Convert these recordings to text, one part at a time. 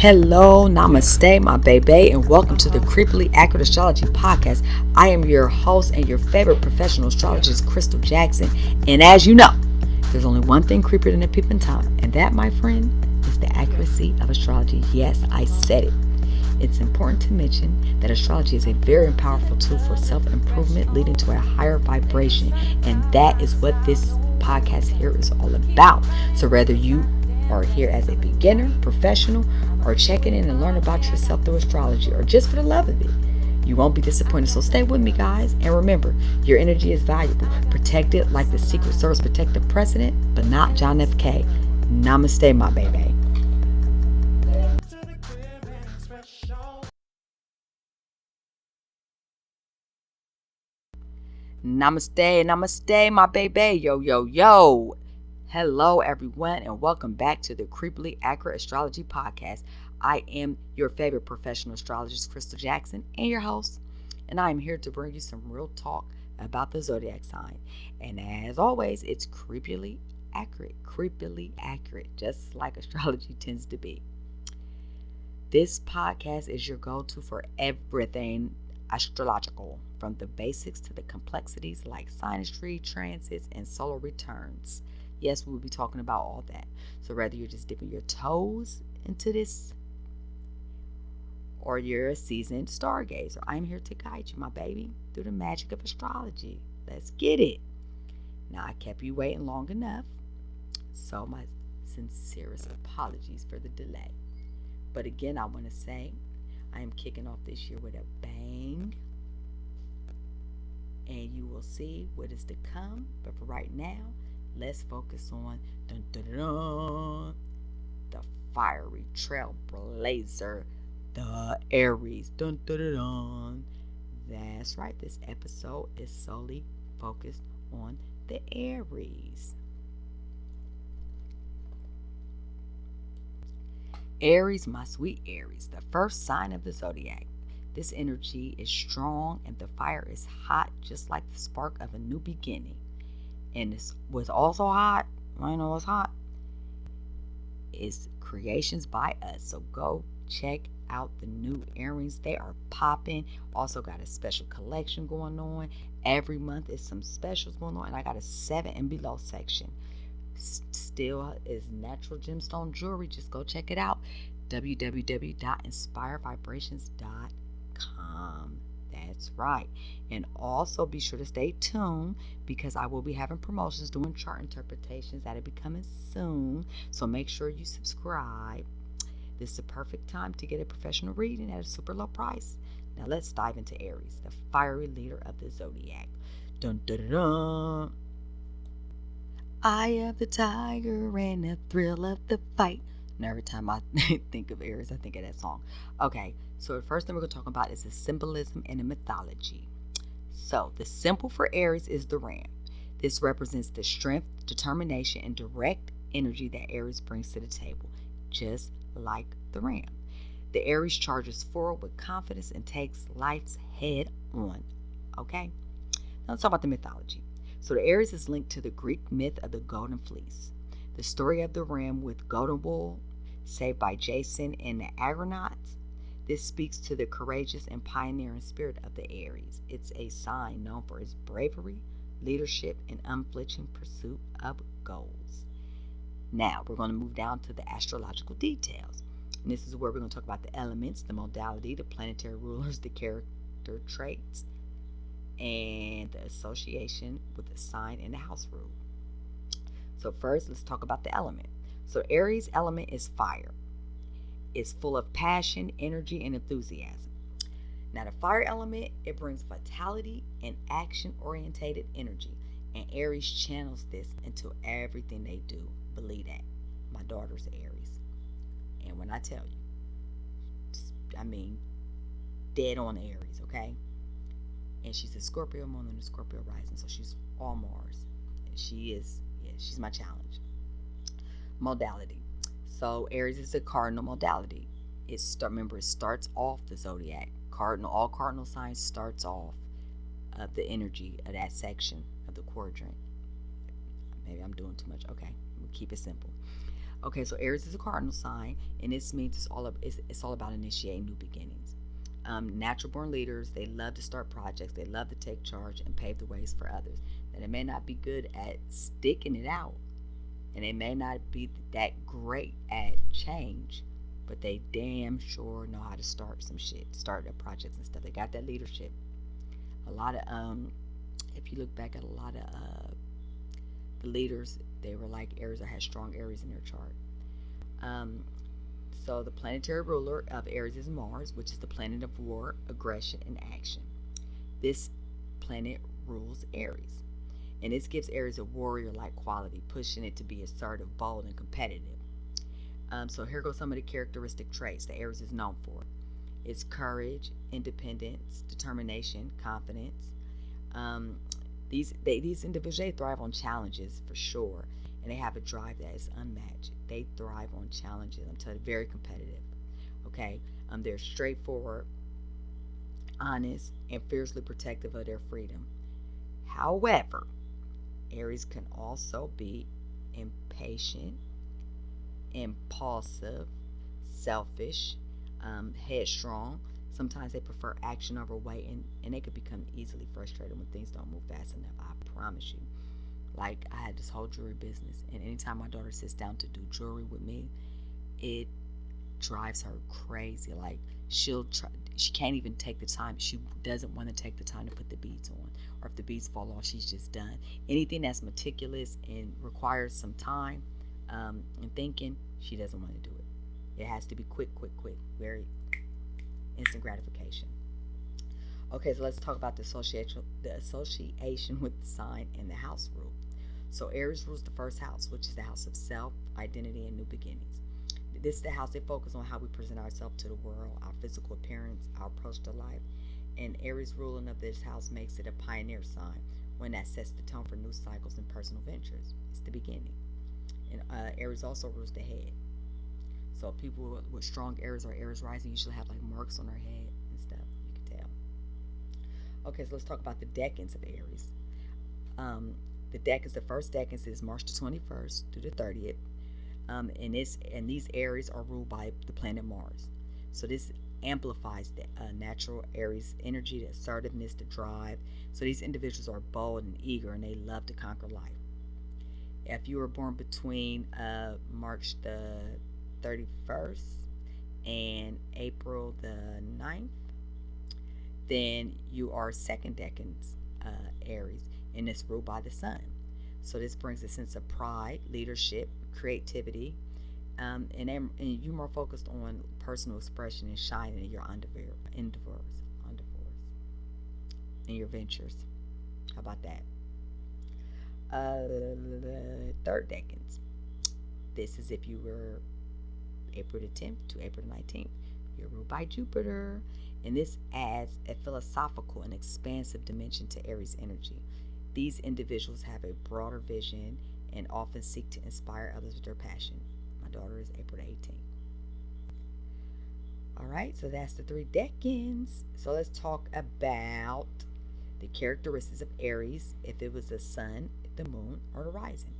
Hello, namaste, my baby, and welcome to the Creepily Accurate Astrology Podcast. I am your host and your favorite professional astrologist, Crystal Jackson. And as you know, there's only one thing creepier than a peeping Tom, and that, my friend, is the accuracy of astrology. Yes, I said it. It's important to mention that astrology is a very powerful tool for self-improvement, leading to a higher vibration, and that is what this podcast here is all about. So whether you are here as a beginner, professional, or checking in and learn about yourself through astrology, or just for the love of it, you won't be disappointed. So stay with me, guys, and remember, your energy is valuable. Protect it like the Secret Service protect the president, but not John F. K. Namaste, my baby. Namaste, namaste, my baby. Yo, yo, yo. Hello, everyone, and welcome back to the Creepily Accurate Astrology Podcast. I am your favorite professional astrologist, Crystal Jackson, and your host. And I am here to bring you some real talk about the zodiac sign. And as always, it's creepily accurate, just like astrology tends to be. This podcast is your go-to for everything astrological, from the basics to the complexities like synastry, transits, and solar returns. Yes, we'll be talking about all that. So whether you're just dipping your toes into this or you're a seasoned stargazer, I'm here to guide you, my baby, through the magic of astrology. Let's get it. Now, I kept you waiting long enough, so my sincerest apologies for the delay. But again, I want to say I am kicking off this year with a bang. And you will see what is to come. But for right now, let's focus on dun, dun, dun, dun, the fiery trailblazer, the Aries. Dun, dun, dun, dun. That's right. This episode is solely focused on the Aries. Aries, my sweet Aries, the first sign of the zodiac. This energy is strong and the fire is hot, just like the spark of a new beginning. And it's what's also hot, I know what's hot, is creations by us. So go check out the new earrings. They are popping. Also got a special collection going on. Every month is some specials going on. And I got a 7 and below section. Still is natural gemstone jewelry. Just go check it out. www.inspirevibrations.com. That's right. And also be sure to stay tuned because I will be having promotions doing chart interpretations that'll be coming soon. So make sure you subscribe. This is the perfect time to get a professional reading at a super low price. Now let's dive into Aries, the fiery leader of the zodiac. Dun dun dun dun. Eye of the tiger and the thrill of the fight. And every time I think of Aries, I think of that song. Okay, so the first thing we're going to talk about is the symbolism and the mythology. So the symbol for Aries is the ram. This represents the strength, determination, and direct energy that Aries brings to the table, just like the ram. The Aries charges forward with confidence and takes life's head on. Okay, now let's talk about the mythology. So the Aries is linked to the Greek myth of the Golden Fleece. The story of the ram with golden wool, saved by Jason and the Argonauts. This speaks to the courageous and pioneering spirit of the Aries. It's a sign known for its bravery, leadership, and unflinching pursuit of goals. Now, we're going to move down to the astrological details. And this is where we're going to talk about the elements, the modality, the planetary rulers, the character traits, and the association with the sign and the house rule. So first, let's talk about the element. So Aries element is fire. It's full of passion, energy, and enthusiasm. Now the fire element, it brings vitality and action-orientated energy. And Aries channels this into everything they do. Believe that. My daughter's Aries. And when I tell you, I mean, dead on Aries, okay? And she's a Scorpio moon and a Scorpio rising, so she's all Mars. And she's my challenge. Modality. So Aries is a cardinal modality. It starts off the zodiac. All cardinal signs starts off of the energy of that section of the quadrant. Maybe I'm doing too much. Okay, we'll keep it simple. Okay, so Aries is a cardinal sign, and this means it's all about initiating new beginnings. Natural born leaders, they love to start projects, they love to take charge and pave the ways for others. And they may not be good at sticking it out, and they may not be that great at change, but they damn sure know how to start some shit, start their projects and stuff. They got that leadership. A lot of if you look back at a lot of the leaders, they were like Aries or had strong Aries in their chart. Um, so the planetary ruler of Aries is Mars, which is the planet of war, aggression, and action. This planet rules Aries, and this gives Aries a warrior-like quality, pushing it to be assertive, bold, and competitive. So here goes some of the characteristic traits that Aries is known for. It's courage, independence, determination, confidence. Um, these individuals, they thrive on challenges for sure, and they have a drive that is unmatched. They thrive on challenges. I'm telling you, very competitive. Okay, they're straightforward, honest, and fiercely protective of their freedom. However, Aries can also be impatient, impulsive, selfish, headstrong. Sometimes they prefer action over waiting, and they could become easily frustrated when things don't move fast enough. I promise you. Like, I had this whole jewelry business, and anytime my daughter sits down to do jewelry with me, it drives her crazy. Like, she can't even take the time. She doesn't want to take the time to put the beads on, or if the beads fall off, she's just done. Anything that's meticulous and requires some time and thinking, she doesn't want to do it. It has to be quick, quick, quick, very instant gratification. Okay, so let's talk about the association with the sign and the house rule. So Aries rules the first house, which is the house of self, identity, and new beginnings. This is the house that focuses on how we present ourselves to the world, our physical appearance, our approach to life. And Aries ruling of this house makes it a pioneer sign, one that sets the tone for new cycles and personal ventures. It's the beginning. And Aries also rules the head. So people with strong Aries or Aries rising usually have like marks on their head and stuff. You can tell. Okay, so let's talk about the decans of Aries. The decans, the first decans is March the 21st through the 30th. And these Aries are ruled by the planet Mars. So this amplifies the natural Aries energy, the assertiveness, the drive. So these individuals are bold and eager, and they love to conquer life. If you were born between March the 31st and April the 9th, then you are second decans Aries, and it's ruled by the sun. So this brings a sense of pride, leadership, creativity, and you're more focused on personal expression and shining in your endeavors, in your ventures. How about that? Third decans. This is if you were April the 10th to April the 19th. You're ruled by Jupiter, and this adds a philosophical and expansive dimension to Aries energy. These individuals have a broader vision and often seek to inspire others with their passion. My daughter is April the 18th. All right, so that's the three decans. So let's talk about the characteristics of Aries if it was the sun, the moon, or the rising.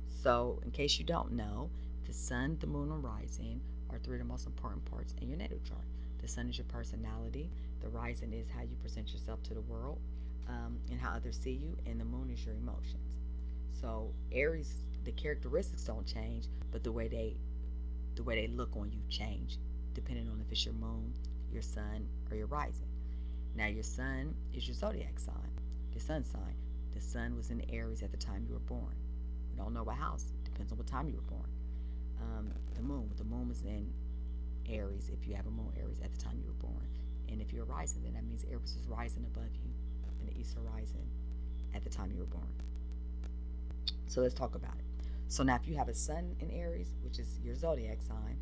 So, in case you don't know, the sun, the moon, and rising are three of the most important parts in your natal chart. The sun is your personality, the rising is how you present yourself to the world, and how others see you, and the moon is your emotions. So Aries, the characteristics don't change, but the way they look on you change, depending on if it's your moon, your sun, or your rising. Now your sun is your zodiac sign, your sun sign. The sun was in Aries at the time you were born. We don't know what house. It depends on what time you were born. The moon was in Aries if you have a moon Aries at the time you were born. And if you're rising, then that means Aries is rising above you in the east horizon at the time you were born. So let's talk about it. So now if you have a sun in Aries, which is your zodiac sign,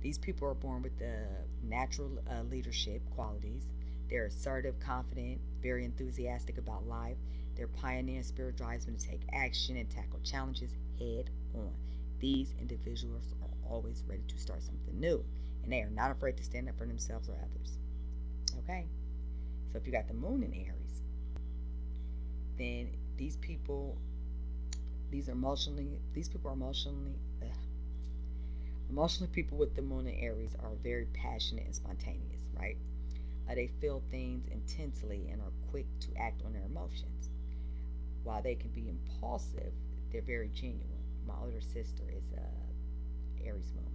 these people are born with the natural leadership qualities. They're assertive, confident, very enthusiastic about life. Their pioneering spirit drives them to take action and tackle challenges head on. These individuals are always ready to start something new, and they are not afraid to stand up for themselves or others. Okay? So if you got the moon in Aries, then these people are emotionally Emotionally, people with the moon in Aries are very passionate and spontaneous, right? They feel things intensely and are quick to act on their emotions. While they can be impulsive, they're very genuine. My older sister is Aries moon.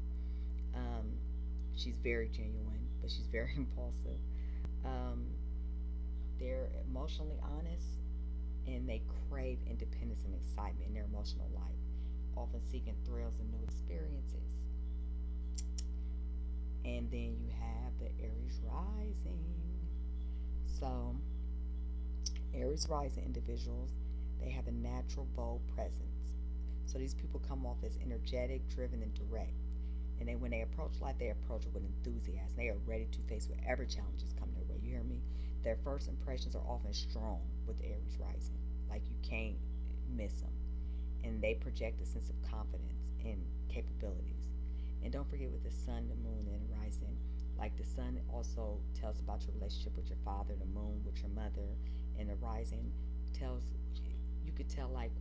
Um, she's very genuine, but she's very impulsive. Um, they're emotionally honest and they crave independence and excitement in their emotional life, often seeking thrills and new experiences. And then you have the Aries rising. So, Aries rising individuals, they have a natural bold presence. So these people come off as energetic, driven, and direct. And then when they approach life, they approach it with enthusiasm. They are ready to face whatever challenges come their way. You hear me? Their first impressions are often strong with Aries rising. Like you can't miss them. And they project a sense of confidence and capabilities. And don't forget with the sun, the moon, and rising. Like the sun also tells about your relationship with your father, the moon with your mother, and the rising tells you could tell like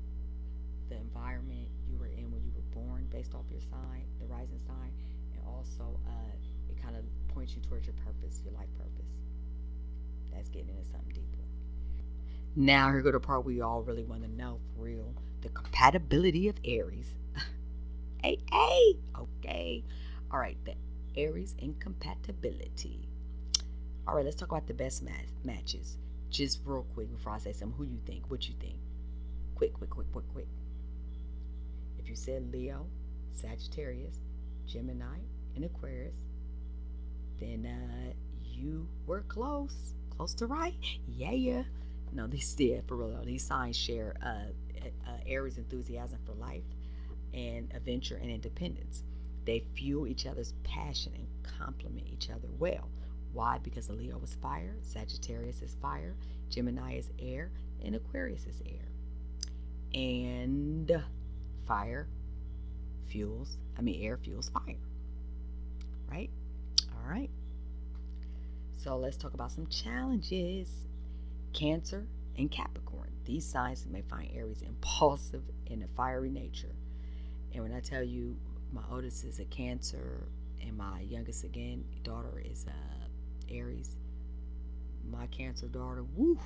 the environment you were in when you were born based off your sign, the rising sign, and also it kind of points you towards your purpose, your life purpose. That's getting into something deeper. Now here go the part we all really want to know for real: the compatibility of Aries. Hey, okay. All right, the Aries incompatibility. All right, let's talk about the best matches. Just real quick before I say something, who you think? What you think? Quick. If you said Leo, Sagittarius, Gemini, and Aquarius, then you were close to right. Yeah. No, these for real. These signs share Aries enthusiasm for life and adventure and independence. They fuel each other's passion and complement each other well. Why? Because the Leo is fire, Sagittarius is fire, Gemini is air, and Aquarius is air. And fire air fuels fire, right? All right. So let's talk about some challenges. Cancer and Capricorn. These signs may find Aries impulsive and a fiery nature. And when I tell you my oldest is a Cancer and my youngest again daughter is Aries, my Cancer daughter, woo!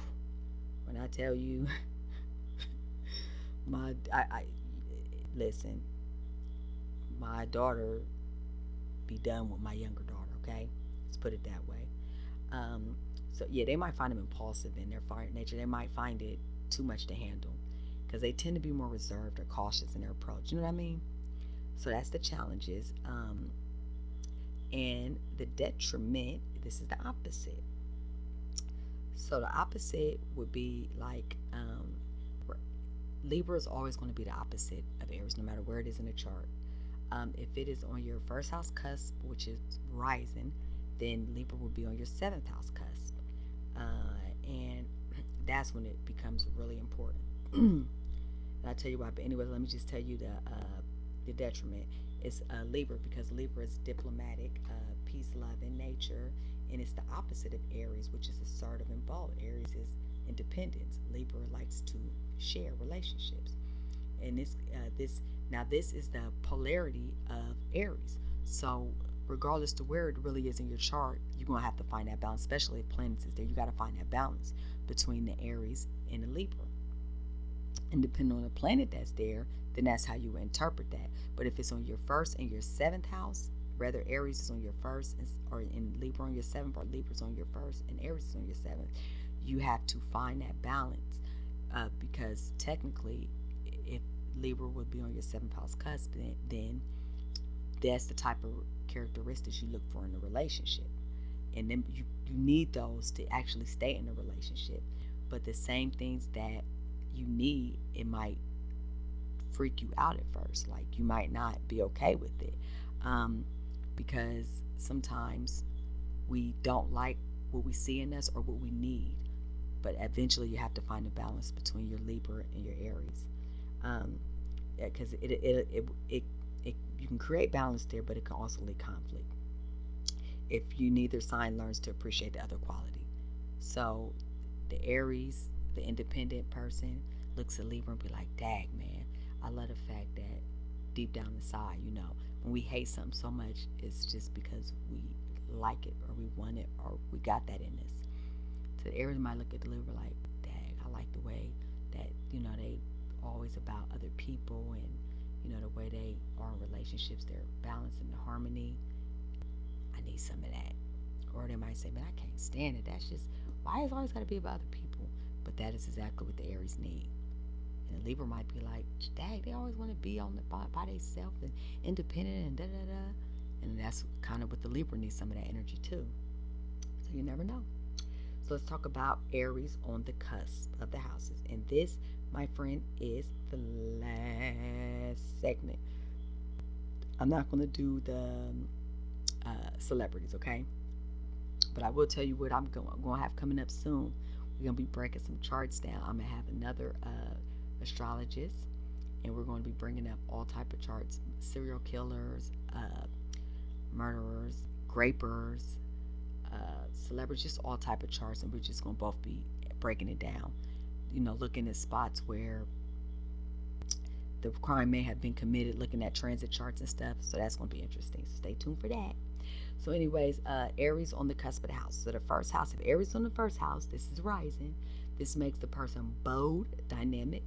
When I tell you, I listen, my daughter be done with my younger daughter. Okay, let's put it that way. Um, so yeah, they might find them impulsive in their fire nature. They might find it too much to handle because they tend to be more reserved or cautious in their approach. You know what I mean? So that's the challenges. And the detriment, this is the opposite. So the opposite would be like Libra is always going to be the opposite of Aries, no matter where it is in the chart. If it is on your first house cusp, which is rising, then Libra will be on your seventh house cusp. And that's when it becomes really important. And I'll tell you why. But anyway, let me just tell you the detriment. It's Libra because Libra is diplomatic, peace, love, and nature, and it's the opposite of Aries, which is assertive and bold. Aries is independence. Libra likes to share relationships, and this is the polarity of Aries. So regardless to where it really is in your chart, you're gonna have to find that balance, especially if planets is there. You got to find that balance between the Aries and the Libra. And depending on the planet that's there, then that's how you interpret that. But if it's on your first and your seventh house, whether Aries is on your first or in Libra on your seventh, or Libra's on your first and Aries is on your seventh, you have to find that balance. Because technically, if Libra would be on your seventh house cusp, then that's the type of characteristics you look for in a relationship. And then you need those to actually stay in a relationship. But the same things that you need, it might freak you out at first. Like you might not be okay with it. Because sometimes we don't like what we see in us or what we need. But eventually you have to find a balance between your Libra and your Aries. Because you can create balance there, but it can also lead conflict if you neither sign learns to appreciate the other quality. So the Aries, the independent person, looks at Libra and be like, "Dag, man, I love the fact that deep down inside, when we hate something so much, it's just because we like it or we want it or we got that in us. So the Aries might look at the Libra like, dang, I like the way that, they always about other people, and, the way they are in relationships, they're balanced and harmony. I need some of that. Or they might say, man, I can't stand it. That's just, why is it always got to be about other people? But that is exactly what the Aries need. And the Libra might be like, dang, they always want to be on the by themselves and independent and da da da. And that's kind of what the Libra needs, some of that energy too. So you never know. So let's talk about Aries on the cusp of the houses. And this, my friend, is the last segment. I'm not going to do the celebrities, okay? But I will tell you what I'm going to have coming up soon. We're going to be breaking some charts down. I'm going to have another astrologist, and we're going to be bringing up all type of charts: serial killers, murderers, grapers, celebrities, just all type of charts, and we're just going to both be breaking it down. Looking at spots where the crime may have been committed, looking at transit charts and stuff. So that's going to be interesting. So stay tuned for that. So anyways, Aries on the cusp of the house. So the first house, if Aries on the first house, this is rising. This makes the person bold, dynamic,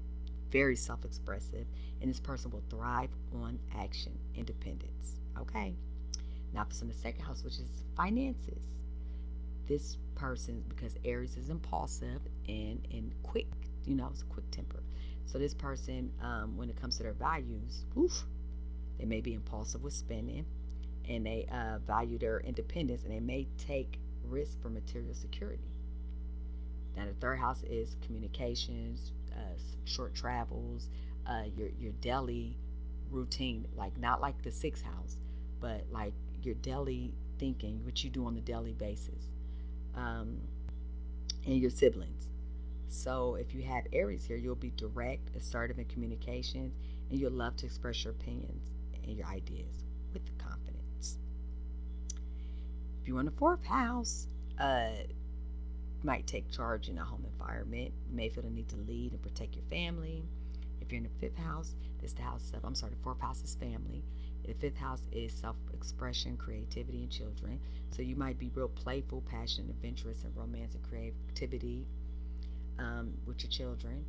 very self-expressive, and this person will thrive on action, independence. Okay. Now, if it's in the second house, which is finances, this person, because Aries is impulsive and quick, it's a quick temper. So this person, when it comes to their values, they may be impulsive with spending, and they value their independence, and they may take risks for material security. Now the third house is communications, short travels, your daily routine, like not like the sixth house, but like your daily thinking, what you do on the daily basis, and your siblings. So if you have Aries here, you'll be direct, assertive in communications, and you'll love to express your opinions and your ideas with confidence. If you're in the fourth house, might take charge in a home environment. You may feel the need to lead and protect your family. If you're in the fifth house, the fourth house is family. The fifth house is self-expression, creativity, and children. So you might be real playful, passionate, adventurous, and romance and creativity with your children.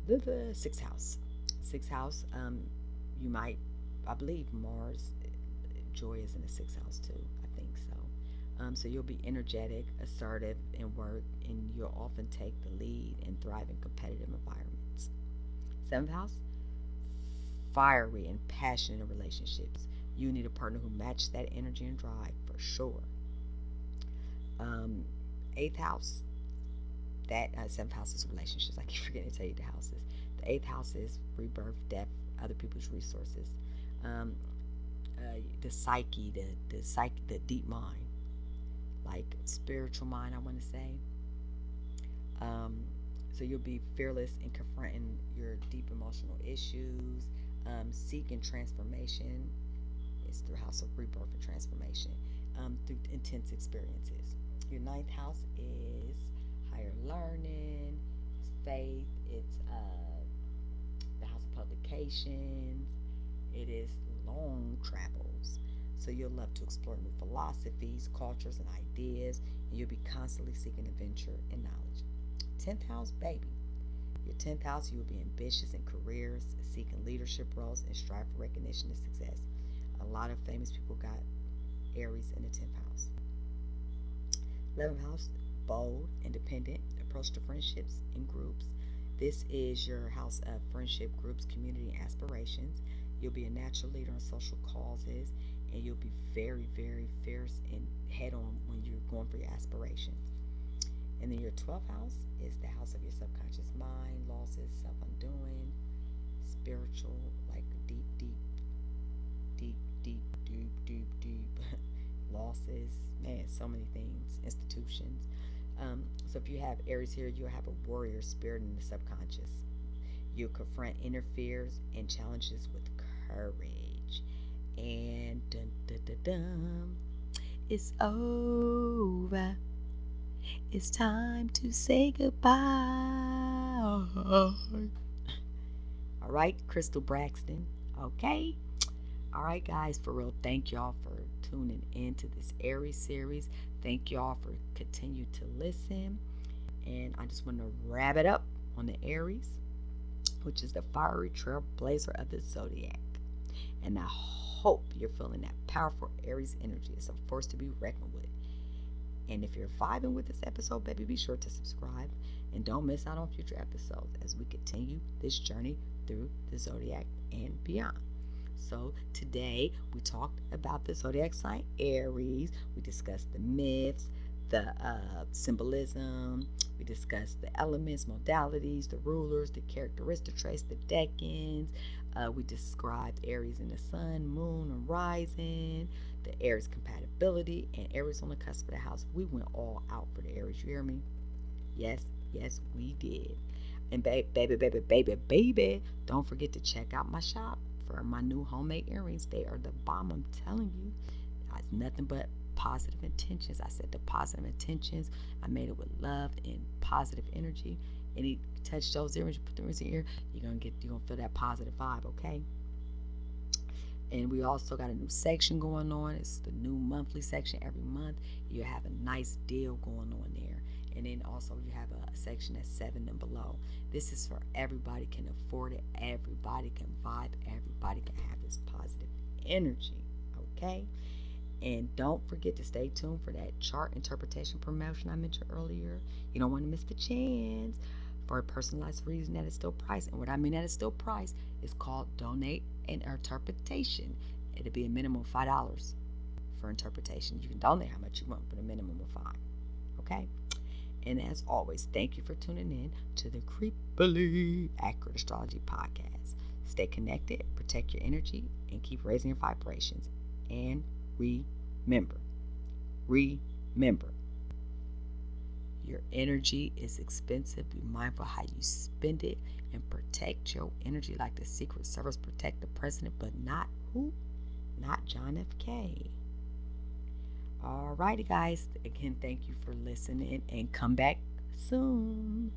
The sixth house. Sixth house, you might, I believe Mars, Joy is in the sixth house too. I think so. So you'll be energetic, assertive in work, and you'll often take the lead and thrive in competitive environments. Seventh house, fiery and passionate in relationships. You need a partner who matches that energy and drive for sure. Eighth house, that seventh house is relationships. I keep forgetting to tell you the houses. The eighth house is rebirth, death, other people's resources, the psyche, the deep mind, like spiritual mind, I want to say. So you'll be fearless in confronting your deep emotional issues, seeking transformation. It's through house of rebirth and transformation, through intense experiences. Your ninth house is higher learning, it's faith, it's the house of publications, it is long travels. So you'll love to explore new philosophies, cultures, and ideas, and you'll be constantly seeking adventure and knowledge. 10th house, baby. Your 10th house, you will be ambitious in careers, seeking leadership roles, and strive for recognition and success. A lot of famous people got Aries in the 10th house. 11th house, bold, independent, approach to friendships and groups. This is your house of friendship groups, community, and aspirations. You'll be a natural leader in social causes, and you'll be very, very fierce and head on when you're going for your aspirations. And then your 12th house is the house of your subconscious mind, losses, self-undoing, spiritual, like deep, deep, deep, deep, deep, deep, deep losses. Man, so many things, institutions. So if you have Aries here, you'll have a warrior spirit in the subconscious. You'll confront inner fears and challenges with courage. And dun dun dun dun, it's over. It's time to say goodbye. All right, Crystal Braxton. Okay. All right, guys, for real, thank y'all for tuning in to this Aries series. Thank y'all for continue to listen. And I just want to wrap it up on the Aries, which is the fiery trailblazer of the zodiac. And I hope you're feeling that powerful Aries energy. It's a force to be reckoned with. And if you're vibing with this episode, baby, be sure to subscribe and don't miss out on future episodes as we continue this journey through the zodiac and beyond. So today we talked about the zodiac sign Aries. We discussed the myths, the symbolism. We discussed the elements, modalities, the rulers, the characteristic traits, the decans. We described Aries in the sun, moon, and rising, the Aries compatibility, and Aries on the cusp of the house. We went all out for the Aries. You hear me? Yes, yes, we did. And baby, don't forget to check out my shop for my new homemade earrings. They are the bomb, I'm telling you. It's nothing but positive intentions. I said the positive intentions. I made it with love and positive energy. And you touch those earrings, you put the earrings in your ear, you're gonna feel that positive vibe, okay? And we also got a new section going on. It's the new monthly section every month. You have a nice deal going on there. And then also you have a section that's 7 and below. This is for everybody can afford it. Everybody can vibe. Everybody can have this positive energy. Okay? And don't forget to stay tuned for that chart interpretation promotion I mentioned earlier. You don't want to miss the chance for a personalized reason that is still priced. And what I mean that is still priced is called donate an interpretation. It'll be a minimum of $5 for interpretation. You can donate how much you want, but a minimum of 5. Okay? And as always, thank you for tuning in to the Creepily Accurate Astrology Podcast. Stay connected, protect your energy, and keep raising your vibrations. And remember, your energy is expensive. Be mindful how you spend it and protect your energy like the Secret Service protect the president, but not who? Not John F. K. Alrighty, guys. Again, thank you for listening and come back soon.